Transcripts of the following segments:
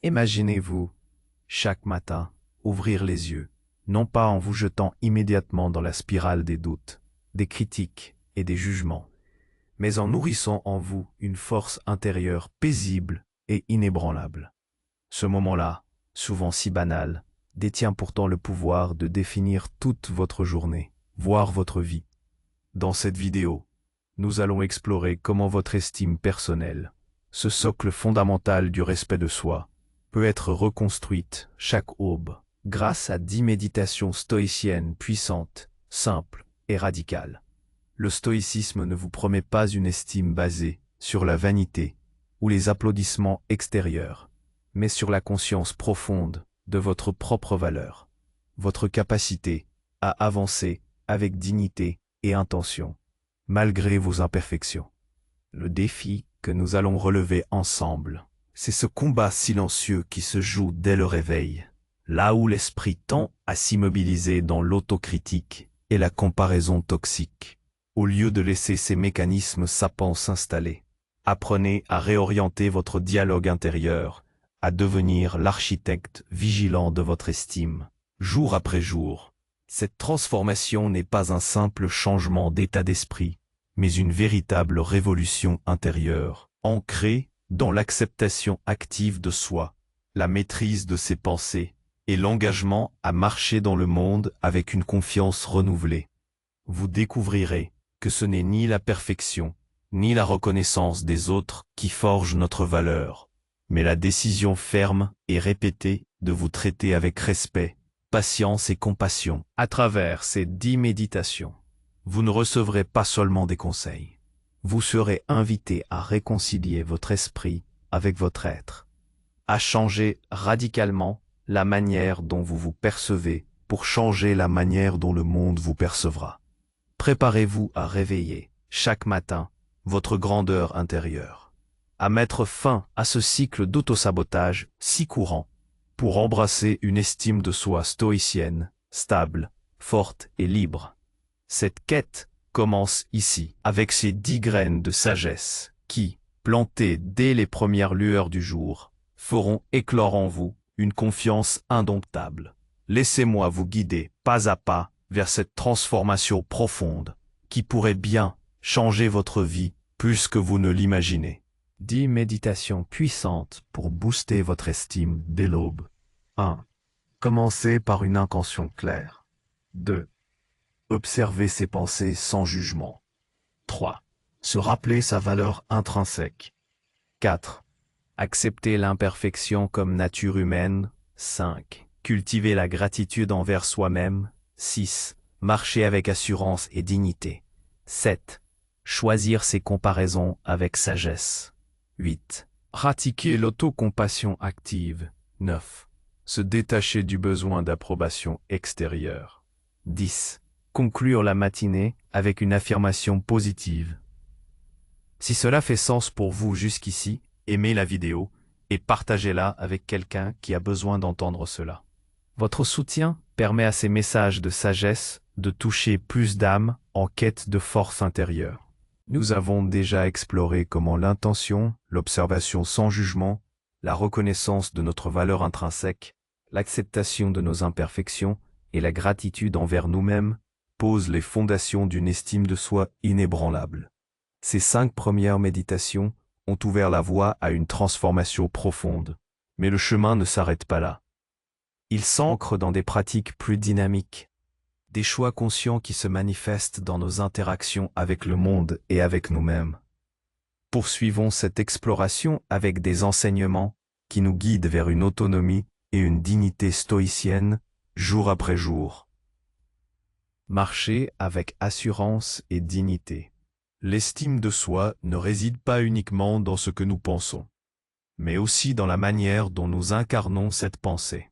Imaginez-vous, chaque matin, ouvrir les yeux, non pas en vous jetant immédiatement dans la spirale des doutes, des critiques et des jugements, mais en nourrissant en vous une force intérieure paisible et inébranlable. Ce moment-là, souvent si banal, détient pourtant le pouvoir de définir toute votre journée, voire votre vie. Dans cette vidéo, nous allons explorer comment votre estime personnelle, ce socle fondamental du respect de soi, peut être reconstruite chaque aube grâce à 10 méditations stoïciennes puissantes, simples et radicales. Le stoïcisme ne vous promet pas une estime basée sur la vanité ou les applaudissements extérieurs, mais sur la conscience profonde de votre propre valeur, votre capacité à avancer avec dignité et intention, malgré vos imperfections. Le défi que nous allons relever ensemble, c'est ce combat silencieux qui se joue dès le réveil, là où l'esprit tend à s'immobiliser dans l'autocritique et la comparaison toxique. Au lieu de laisser ces mécanismes sapants s'installer, apprenez à réorienter votre dialogue intérieur, à devenir l'architecte vigilant de votre estime, jour après jour. Cette transformation n'est pas un simple changement d'état d'esprit, mais une véritable révolution intérieure, ancrée dans l'acceptation active de soi, la maîtrise de ses pensées et l'engagement à marcher dans le monde avec une confiance renouvelée. Vous découvrirez que ce n'est ni la perfection, ni la reconnaissance des autres qui forgent notre valeur, mais la décision ferme et répétée de vous traiter avec respect, patience et compassion. À travers ces 10 méditations, vous ne recevrez pas seulement des conseils. Vous serez invité à réconcilier votre esprit avec votre être, à changer radicalement la manière dont vous vous percevez pour changer la manière dont le monde vous percevra. Préparez-vous à réveiller, chaque matin, votre grandeur intérieure, à mettre fin à ce cycle d'autosabotage si courant, pour embrasser une estime de soi stoïcienne, stable, forte et libre. Cette quête commence ici, avec ces 10 graines de sagesse qui, plantées dès les premières lueurs du jour, feront éclore en vous une confiance indomptable. Laissez-moi vous guider, pas à pas, vers cette transformation profonde, qui pourrait bien changer votre vie plus que vous ne l'imaginez. 10 méditations puissantes pour booster votre estime dès l'aube. 1. Commencez par une intention claire. 2. Observez ses pensées sans jugement. 3. Se rappeler sa valeur intrinsèque. 4. Accepter l'imperfection comme nature humaine. 5. Cultiver la gratitude envers soi-même. 6. Marcher avec assurance et dignité. 7. Choisir ses comparaisons avec sagesse. 8. Pratiquer l'autocompassion active. 9. Se détacher du besoin d'approbation extérieure. 10. Conclure la matinée avec une affirmation positive. Si cela fait sens pour vous jusqu'ici, aimez la vidéo et partagez-la avec quelqu'un qui a besoin d'entendre cela. Votre soutien permet à ces messages de sagesse de toucher plus d'âmes en quête de force intérieure. Nous avons déjà exploré comment l'intention, l'observation sans jugement, la reconnaissance de notre valeur intrinsèque, l'acceptation de nos imperfections et la gratitude envers nous-mêmes posent les fondations d'une estime de soi inébranlable. Ces 5 premières méditations ont ouvert la voie à une transformation profonde. Mais le chemin ne s'arrête pas là. Il s'ancre dans des pratiques plus dynamiques, des choix conscients qui se manifestent dans nos interactions avec le monde et avec nous-mêmes. Poursuivons cette exploration avec des enseignements qui nous guident vers une autonomie et une dignité stoïcienne, jour après jour. Marcher avec assurance et dignité. L'estime de soi ne réside pas uniquement dans ce que nous pensons, mais aussi dans la manière dont nous incarnons cette pensée.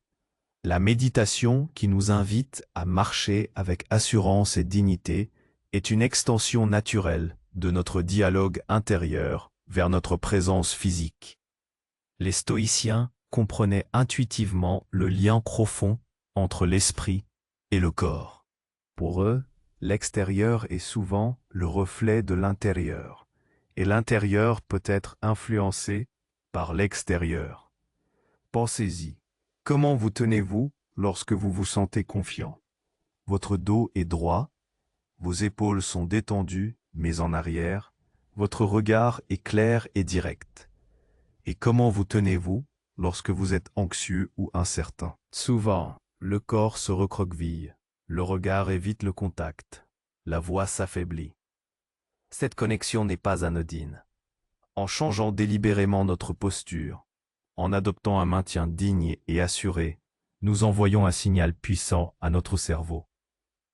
La méditation qui nous invite à marcher avec assurance et dignité est une extension naturelle de notre dialogue intérieur vers notre présence physique. Les stoïciens comprenaient intuitivement le lien profond entre l'esprit et le corps. Pour eux, l'extérieur est souvent le reflet de l'intérieur, et l'intérieur peut être influencé par l'extérieur. Pensez-y. Comment vous tenez-vous lorsque vous vous sentez confiant? Votre dos est droit, vos épaules sont détendues, mais en arrière, votre regard est clair et direct. Et comment vous tenez-vous lorsque vous êtes anxieux ou incertain? Souvent, le corps se recroqueville, le regard évite le contact, la voix s'affaiblit. Cette connexion n'est pas anodine. En changeant délibérément notre posture, en adoptant un maintien digne et assuré, nous envoyons un signal puissant à notre cerveau.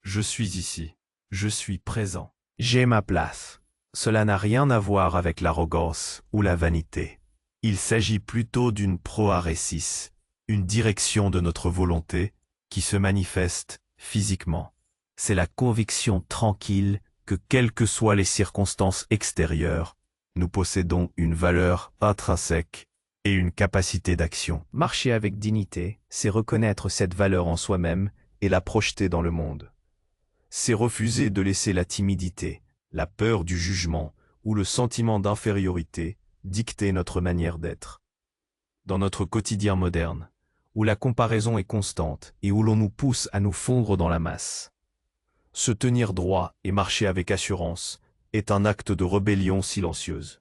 Je suis ici. Je suis présent. J'ai ma place. Cela n'a rien à voir avec l'arrogance ou la vanité. Il s'agit plutôt d'une proaresis, une direction de notre volonté qui se manifeste physiquement. C'est la conviction tranquille que quelles que soient les circonstances extérieures, nous possédons une valeur intrinsèque et une capacité d'action. Marcher avec dignité, c'est reconnaître cette valeur en soi-même et la projeter dans le monde. C'est refuser de laisser la timidité, la peur du jugement ou le sentiment d'infériorité dicter notre manière d'être. Dans notre quotidien moderne, où la comparaison est constante et où l'on nous pousse à nous fondre dans la masse, se tenir droit et marcher avec assurance est un acte de rébellion silencieuse.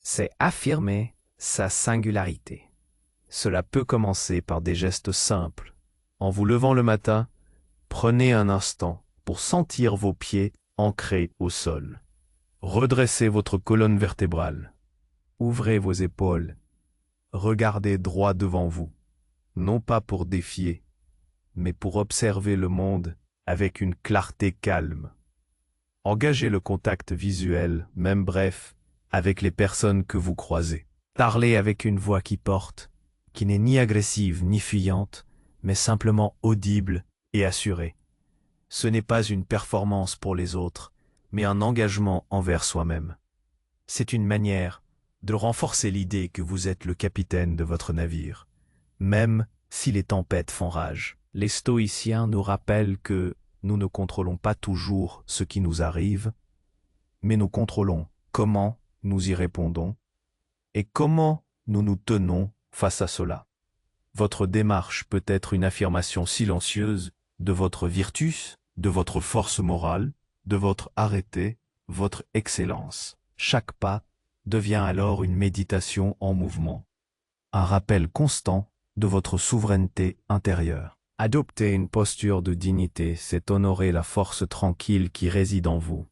C'est affirmer sa singularité. Cela peut commencer par des gestes simples. En vous levant le matin, prenez un instant pour sentir vos pieds ancrés au sol. Redressez votre colonne vertébrale. Ouvrez vos épaules. Regardez droit devant vous, non pas pour défier, mais pour observer le monde avec une clarté calme. Engagez le contact visuel, même bref, avec les personnes que vous croisez. Parlez avec une voix qui porte, qui n'est ni agressive ni fuyante, mais simplement audible et assurée. Ce n'est pas une performance pour les autres, mais un engagement envers soi-même. C'est une manière de renforcer l'idée que vous êtes le capitaine de votre navire, même si les tempêtes font rage. Les stoïciens nous rappellent que nous ne contrôlons pas toujours ce qui nous arrive, mais nous contrôlons comment nous y répondons et comment nous nous tenons face à cela. Votre démarche peut être une affirmation silencieuse de votre virtus, de votre force morale, de votre arrêté, votre excellence. Chaque pas devient alors une méditation en mouvement, un rappel constant de votre souveraineté intérieure. Adopter une posture de dignité, c'est honorer la force tranquille qui réside en vous.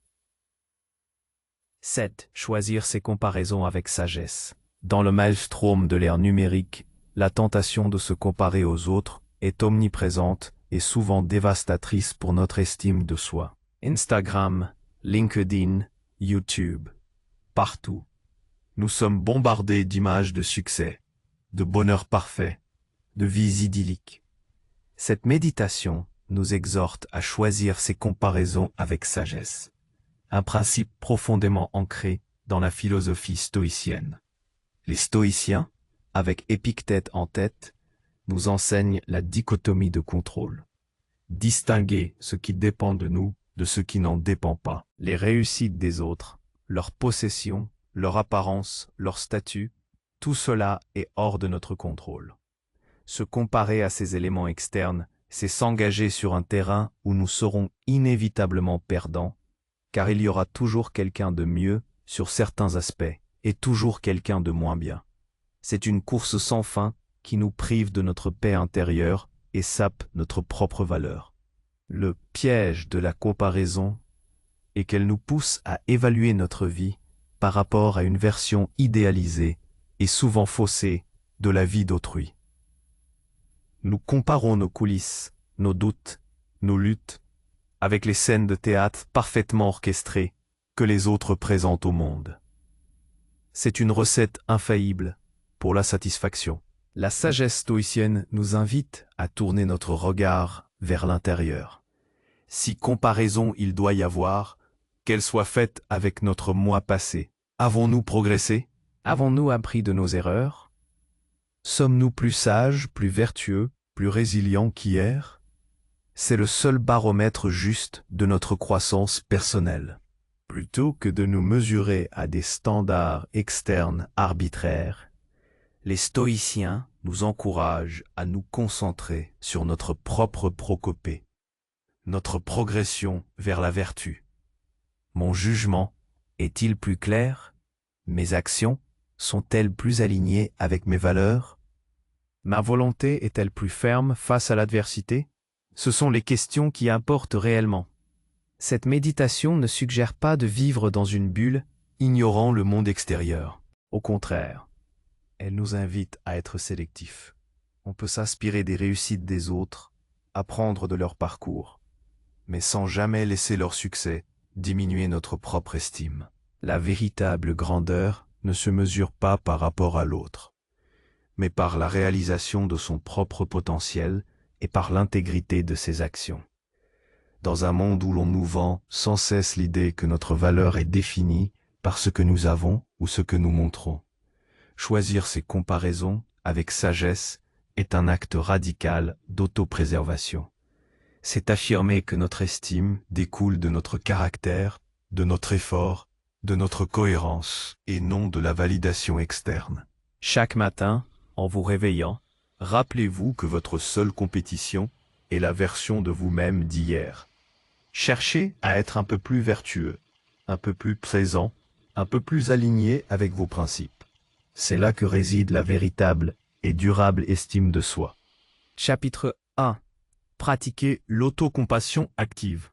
7. Choisir ses comparaisons avec sagesse. Dans le maelstrom de l'ère numérique, la tentation de se comparer aux autres est omniprésente et souvent dévastatrice pour notre estime de soi. Instagram, LinkedIn, YouTube, partout. Nous sommes bombardés d'images de succès, de bonheur parfait, de vies idylliques. Cette méditation nous exhorte à choisir ces comparaisons avec sagesse, un principe profondément ancré dans la philosophie stoïcienne. Les stoïciens, avec Épictète en tête, nous enseignent la dichotomie de contrôle. Distinguer ce qui dépend de nous de ce qui n'en dépend pas. Les réussites des autres, leurs possessions, leur apparence, leur statut, tout cela est hors de notre contrôle. Se comparer à ces éléments externes, c'est s'engager sur un terrain où nous serons inévitablement perdants, car il y aura toujours quelqu'un de mieux sur certains aspects et toujours quelqu'un de moins bien. C'est une course sans fin qui nous prive de notre paix intérieure et sape notre propre valeur. Le piège de la comparaison est qu'elle nous pousse à évaluer notre vie par rapport à une version idéalisée et souvent faussée de la vie d'autrui. Nous comparons nos coulisses, nos doutes, nos luttes, avec les scènes de théâtre parfaitement orchestrées que les autres présentent au monde. C'est une recette infaillible pour la satisfaction. La sagesse stoïcienne nous invite à tourner notre regard vers l'intérieur. Si comparaison il doit y avoir, qu'elle soit faite avec notre moi passé. Avons-nous progressé? Avons-nous appris de nos erreurs? Sommes-nous plus sages, plus vertueux, plus résilients qu'hier? C'est le seul baromètre juste de notre croissance personnelle. Plutôt que de nous mesurer à des standards externes arbitraires, Les stoïciens nous encouragent à nous concentrer sur notre propre procopée, notre progression vers la vertu. Mon jugement est-il plus clair? Mes actions sont-elles plus alignées avec mes valeurs? Ma volonté est-elle plus ferme face à l'adversité? Ce sont les questions qui importent réellement. Cette méditation ne suggère pas de vivre dans une bulle, ignorant le monde extérieur. Au contraire, elle nous invite à être sélectifs. On peut s'inspirer des réussites des autres, apprendre de leur parcours, mais sans jamais laisser leur succès diminuer notre propre estime. La véritable grandeur ne se mesure pas par rapport à l'autre, mais par la réalisation de son propre potentiel et par l'intégrité de ses actions. Dans un monde où l'on nous vend sans cesse l'idée que notre valeur est définie par ce que nous avons ou ce que nous montrons, choisir ces comparaisons avec sagesse est un acte radical d'autopréservation. C'est affirmer que notre estime découle de notre caractère, de notre effort, de notre cohérence et non de la validation externe. Chaque matin, en vous réveillant, rappelez-vous que votre seule compétition est la version de vous-même d'hier. Cherchez à être un peu plus vertueux, un peu plus présent, un peu plus aligné avec vos principes. C'est là que réside la véritable et durable estime de soi. Chapitre 1. Pratiquer l'autocompassion active.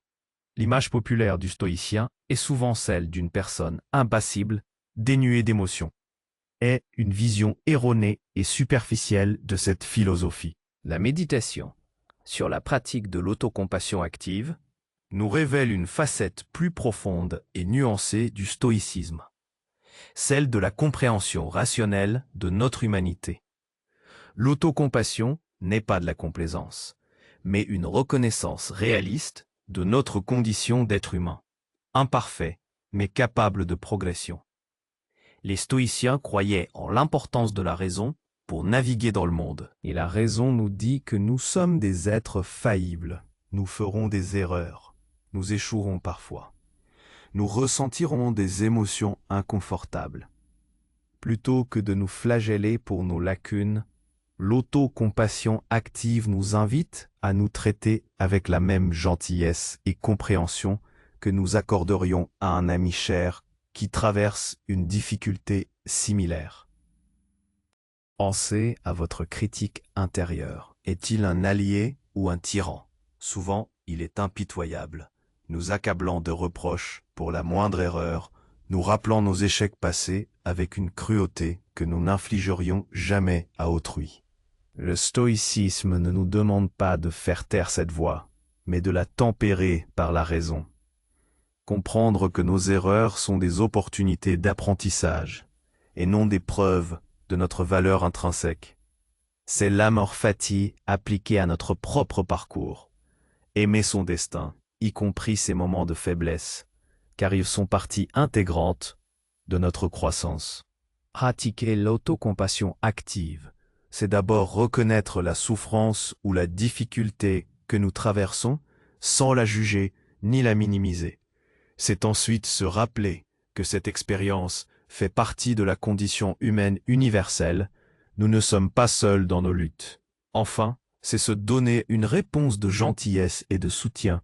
L'image populaire du stoïcien est souvent celle d'une personne impassible, dénuée d'émotions. Est une vision erronée et superficielle de cette philosophie. La méditation sur la pratique de l'autocompassion active nous révèle une facette plus profonde et nuancée du stoïcisme, celle de la compréhension rationnelle de notre humanité. L'autocompassion n'est pas de la complaisance, mais une reconnaissance réaliste de notre condition d'être humain, imparfait, mais capable de progression. Les stoïciens croyaient en l'importance de la raison pour naviguer dans le monde. Et la raison nous dit que nous sommes des êtres faillibles. Nous ferons des erreurs. Nous échouerons parfois. Nous ressentirons des émotions inconfortables. Plutôt que de nous flageller pour nos lacunes, l'autocompassion active nous invite à nous traiter avec la même gentillesse et compréhension que nous accorderions à un ami cher qui traverse une difficulté similaire. Pensez à votre critique intérieure. Est-il un allié ou un tyran? Souvent, il est impitoyable, nous accablant de reproches pour la moindre erreur, nous rappelant nos échecs passés avec une cruauté que nous n'infligerions jamais à autrui. Le stoïcisme ne nous demande pas de faire taire cette voix, mais de la tempérer par la raison. Comprendre que nos erreurs sont des opportunités d'apprentissage, et non des preuves de notre valeur intrinsèque. C'est l'amor fati appliqué à notre propre parcours. Aimer son destin, y compris ses moments de faiblesse, car ils sont partie intégrante de notre croissance. Pratiquer l'autocompassion active, c'est d'abord reconnaître la souffrance ou la difficulté que nous traversons sans la juger ni la minimiser. C'est ensuite se rappeler que cette expérience fait partie de la condition humaine universelle, nous ne sommes pas seuls dans nos luttes. Enfin, c'est se donner une réponse de gentillesse et de soutien,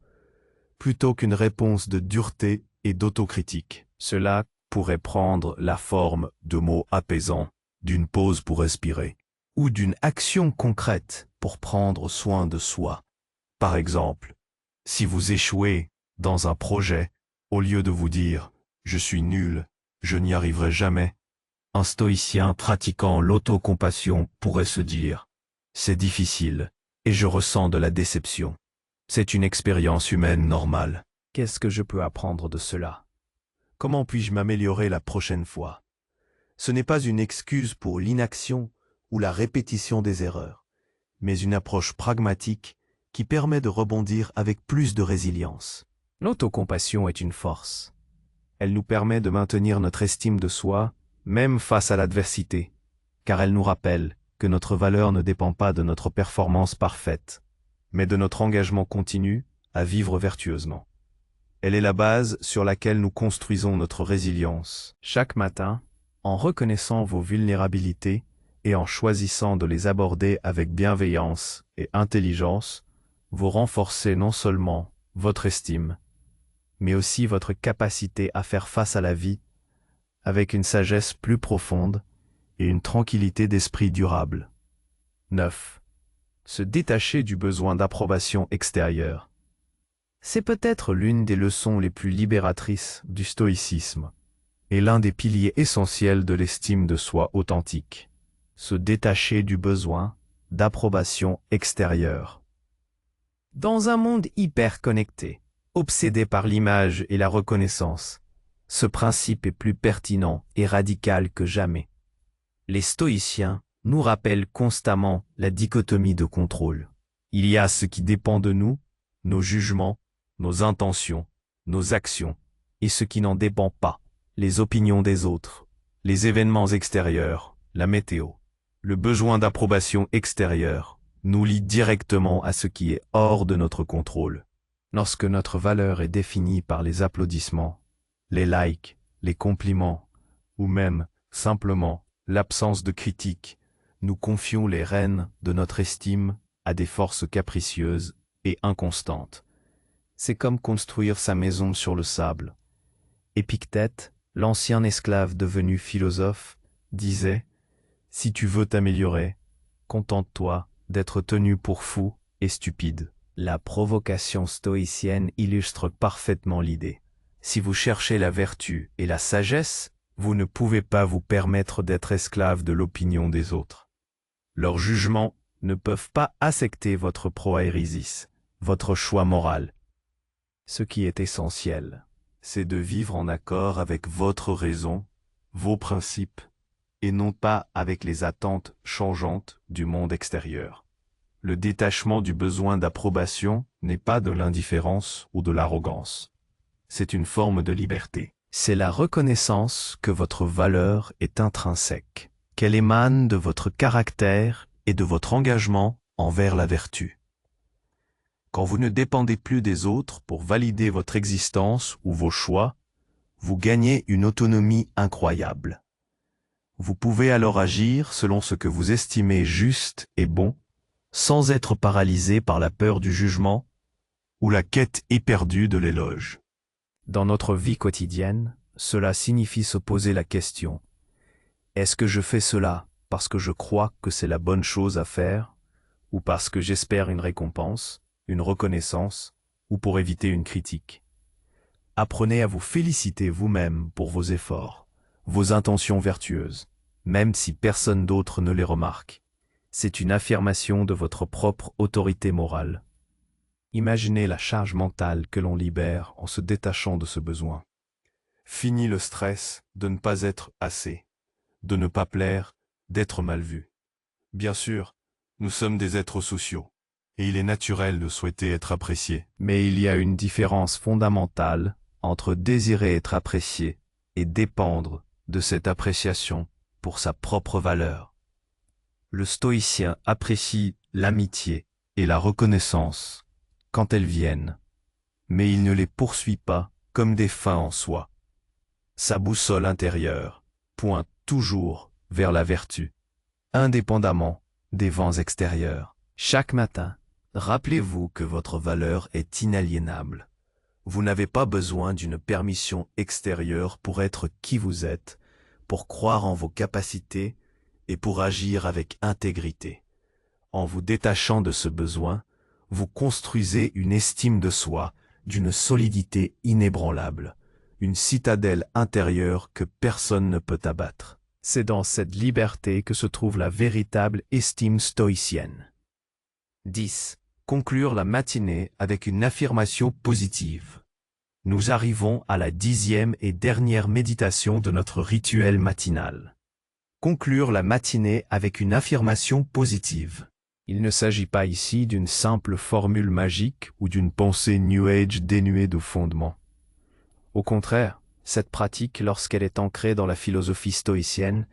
plutôt qu'une réponse de dureté et d'autocritique. Cela pourrait prendre la forme de mots apaisants, d'une pause pour respirer, ou d'une action concrète pour prendre soin de soi. Par exemple, si vous échouez dans un projet, au lieu de vous dire « je suis nul, je n'y arriverai jamais », un stoïcien pratiquant l'autocompassion pourrait se dire « c'est difficile et je ressens de la déception. C'est une expérience humaine normale. Qu'est-ce que je peux apprendre de cela? Comment puis-je m'améliorer la prochaine fois ?» Ce n'est pas une excuse pour l'inaction ou la répétition des erreurs, mais une approche pragmatique qui permet de rebondir avec plus de résilience. L'autocompassion est une force. Elle nous permet de maintenir notre estime de soi, même face à l'adversité, car elle nous rappelle que notre valeur ne dépend pas de notre performance parfaite, mais de notre engagement continu à vivre vertueusement. Elle est la base sur laquelle nous construisons notre résilience. Chaque matin, en reconnaissant vos vulnérabilités et en choisissant de les aborder avec bienveillance et intelligence, vous renforcez non seulement votre estime, mais aussi votre capacité à faire face à la vie avec une sagesse plus profonde et une tranquillité d'esprit durable. 9. Se détacher du besoin d'approbation extérieure. C'est peut-être l'une des leçons les plus libératrices du stoïcisme et l'un des piliers essentiels de l'estime de soi authentique. Se détacher du besoin d'approbation extérieure. Dans un monde hyper connecté, obsédé par l'image et la reconnaissance, ce principe est plus pertinent et radical que jamais. Les stoïciens nous rappellent constamment la dichotomie de contrôle. Il y a ce qui dépend de nous, nos jugements, nos intentions, nos actions, et ce qui n'en dépend pas, les opinions des autres, les événements extérieurs, la météo. Le besoin d'approbation extérieure nous lie directement à ce qui est hors de notre contrôle. Lorsque notre valeur est définie par les applaudissements, les likes, les compliments, ou même, simplement, l'absence de critique, nous confions les rênes de notre estime à des forces capricieuses et inconstantes. C'est comme construire sa maison sur le sable. Épictète, l'ancien esclave devenu philosophe, disait « Si tu veux t'améliorer, contente-toi d'être tenu pour fou et stupide. » La provocation stoïcienne illustre parfaitement l'idée. Si vous cherchez la vertu et la sagesse, vous ne pouvez pas vous permettre d'être esclave de l'opinion des autres. Leurs jugements ne peuvent pas affecter votre proairesis, votre choix moral. Ce qui est essentiel, c'est de vivre en accord avec votre raison, vos principes, et non pas avec les attentes changeantes du monde extérieur. Le détachement du besoin d'approbation n'est pas de l'indifférence ou de l'arrogance. C'est une forme de liberté. C'est la reconnaissance que votre valeur est intrinsèque, qu'elle émane de votre caractère et de votre engagement envers la vertu. Quand vous ne dépendez plus des autres pour valider votre existence ou vos choix, vous gagnez une autonomie incroyable. Vous pouvez alors agir selon ce que vous estimez juste et bon, sans être paralysé par la peur du jugement ou la quête éperdue de l'éloge. Dans notre vie quotidienne, cela signifie se poser la question « Est-ce que je fais cela parce que je crois que c'est la bonne chose à faire ou parce que j'espère une récompense, une reconnaissance ou pour éviter une critique ?» Apprenez à vous féliciter vous-même pour vos efforts, vos intentions vertueuses, même si personne d'autre ne les remarque. C'est une affirmation de votre propre autorité morale. Imaginez la charge mentale que l'on libère en se détachant de ce besoin. Fini le stress de ne pas être assez, de ne pas plaire, d'être mal vu. Bien sûr, nous sommes des êtres sociaux, et il est naturel de souhaiter être apprécié. Mais il y a une différence fondamentale entre désirer être apprécié et dépendre de cette appréciation pour sa propre valeur. Le stoïcien apprécie l'amitié et la reconnaissance quand elles viennent, mais il ne les poursuit pas comme des fins en soi. Sa boussole intérieure pointe toujours vers la vertu, indépendamment des vents extérieurs. Chaque matin, rappelez-vous que votre valeur est inaliénable. Vous n'avez pas besoin d'une permission extérieure pour être qui vous êtes, pour croire en vos capacités et pour agir avec intégrité. En vous détachant de ce besoin, vous construisez une estime de soi d'une solidité inébranlable, une citadelle intérieure que personne ne peut abattre. C'est dans cette liberté que se trouve la véritable estime stoïcienne. 10. Conclure la matinée avec une affirmation positive. Nous arrivons à la 10e et dernière méditation de notre rituel matinal. Conclure la matinée avec une affirmation positive. Il ne s'agit pas ici d'une simple formule magique ou d'une pensée New Age dénuée de fondement. Au contraire, cette pratique, lorsqu'elle est ancrée dans la philosophie stoïcienne,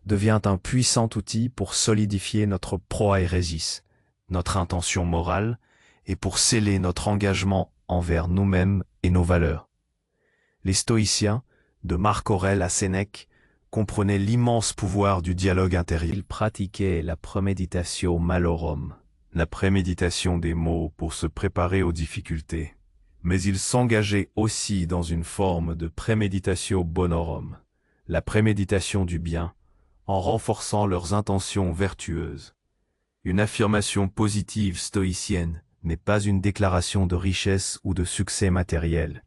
devient un puissant outil pour solidifier notre proairesis, notre intention morale, et pour sceller notre engagement envers nous-mêmes et nos valeurs. Les stoïciens, de Marc Aurèle à Sénèque, Comprenez l'immense pouvoir du dialogue intérieur. Il pratiquait la préméditation malorum, la préméditation des mots pour se préparer aux difficultés. Mais il s'engageait aussi dans une forme de préméditatio bonorum, la préméditation du bien, en renforçant leurs intentions vertueuses. Une affirmation positive stoïcienne n'est pas une déclaration de richesse ou de succès matériel,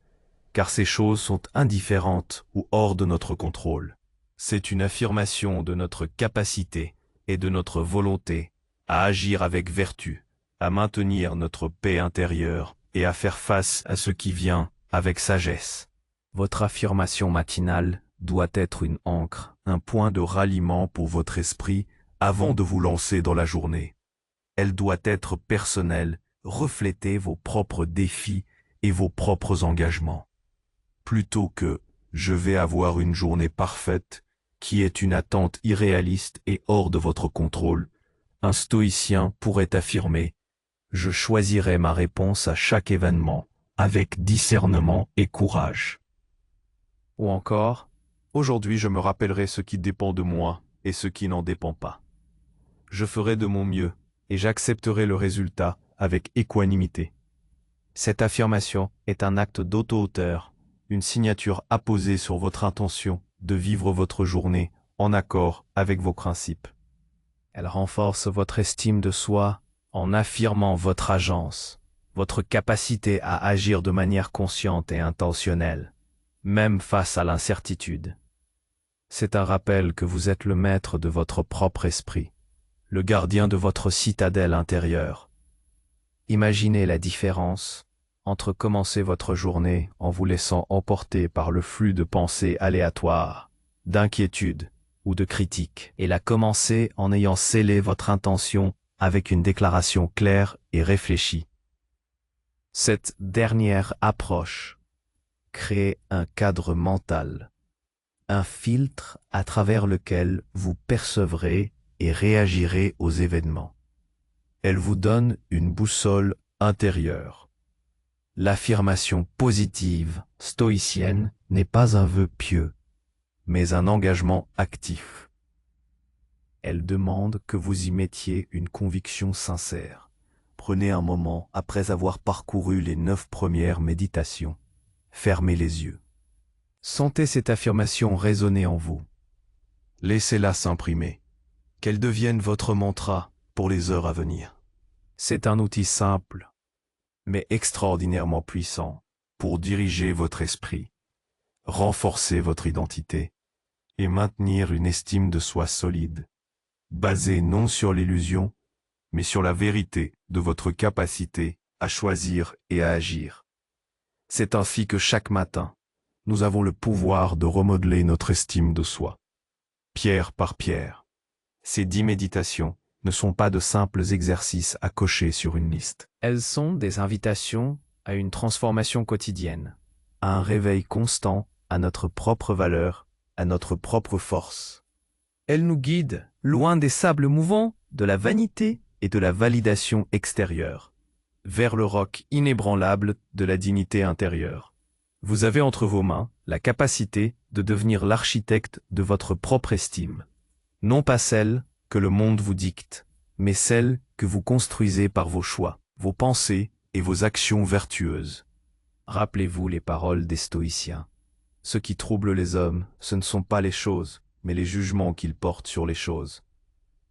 car ces choses sont indifférentes ou hors de notre contrôle. C'est une affirmation de notre capacité et de notre volonté à agir avec vertu, à maintenir notre paix intérieure et à faire face à ce qui vient avec sagesse. Votre affirmation matinale doit être une ancre, un point de ralliement pour votre esprit avant de vous lancer dans la journée. Elle doit être personnelle, refléter vos propres défis et vos propres engagements. Plutôt que « je vais avoir une journée parfaite », qui est une attente irréaliste et hors de votre contrôle, un stoïcien pourrait affirmer « je choisirai ma réponse à chaque événement, avec discernement et courage ». Ou encore « aujourd'hui je me rappellerai ce qui dépend de moi et ce qui n'en dépend pas. Je ferai de mon mieux et j'accepterai le résultat avec équanimité ». Cette affirmation est un acte d'auto-auteur, une signature apposée sur votre intention de vivre votre journée en accord avec vos principes. Elle renforce votre estime de soi en affirmant votre agence, votre capacité à agir de manière consciente et intentionnelle, même face à l'incertitude. C'est un rappel que vous êtes le maître de votre propre esprit, le gardien de votre citadelle intérieure. Imaginez la différence entre commencer votre journée en vous laissant emporter par le flux de pensées aléatoires, d'inquiétude ou de critiques, et la commencer en ayant scellé votre intention avec une déclaration claire et réfléchie. Cette dernière approche crée un cadre mental, un filtre à travers lequel vous percevrez et réagirez aux événements. Elle vous donne une boussole intérieure. L'affirmation positive stoïcienne n'est pas un vœu pieux, mais un engagement actif. Elle demande que vous y mettiez une conviction sincère. Prenez un moment après avoir parcouru les 9 premières méditations. Fermez les yeux. Sentez cette affirmation résonner en vous. Laissez-la s'imprimer. Qu'elle devienne votre mantra pour les heures à venir. C'est un outil simple, mais extraordinairement puissant pour diriger votre esprit, renforcer votre identité et maintenir une estime de soi solide, basée non sur l'illusion, mais sur la vérité de votre capacité à choisir et à agir. C'est ainsi que chaque matin, nous avons le pouvoir de remodeler notre estime de soi, pierre par pierre. Ces 10 méditations ne sont pas de simples exercices à cocher sur une liste. Elles sont des invitations à une transformation quotidienne, à un réveil constant à notre propre valeur, à notre propre force. Elles nous guident loin des sables mouvants, de la vanité et de la validation extérieure, vers le roc inébranlable de la dignité intérieure. Vous avez entre vos mains la capacité de devenir l'architecte de votre propre estime, non pas celle que le monde vous dicte, mais celle que vous construisez par vos choix, vos pensées et vos actions vertueuses. Rappelez-vous les paroles des stoïciens. Ce qui trouble les hommes, ce ne sont pas les choses, mais les jugements qu'ils portent sur les choses.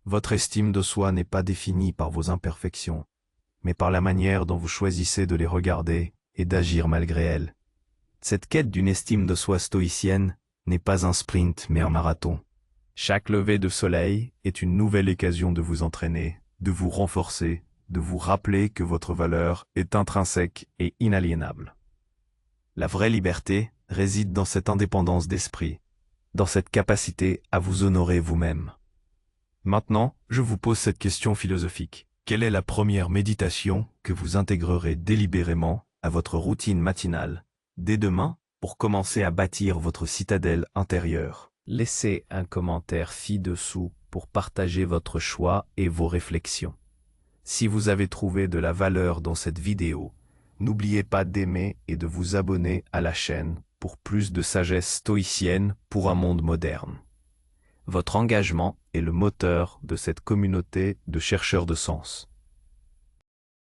Votre estime de soi n'est pas définie par vos imperfections, mais par la manière dont vous choisissez de les regarder et d'agir malgré elles. Cette quête d'une estime de soi stoïcienne n'est pas un sprint, mais un marathon. Chaque lever de soleil est une nouvelle occasion de vous entraîner, de vous renforcer, de vous rappeler que votre valeur est intrinsèque et inaliénable. La vraie liberté réside dans cette indépendance d'esprit, dans cette capacité à vous honorer vous-même. Maintenant, je vous pose cette question philosophique. Quelle est la première méditation que vous intégrerez délibérément à votre routine matinale, dès demain, pour commencer à bâtir votre citadelle intérieure? Laissez un commentaire ci-dessous pour partager votre choix et vos réflexions. Si vous avez trouvé de la valeur dans cette vidéo, n'oubliez pas d'aimer et de vous abonner à la chaîne pour plus de sagesse stoïcienne pour un monde moderne. Votre engagement est le moteur de cette communauté de chercheurs de sens.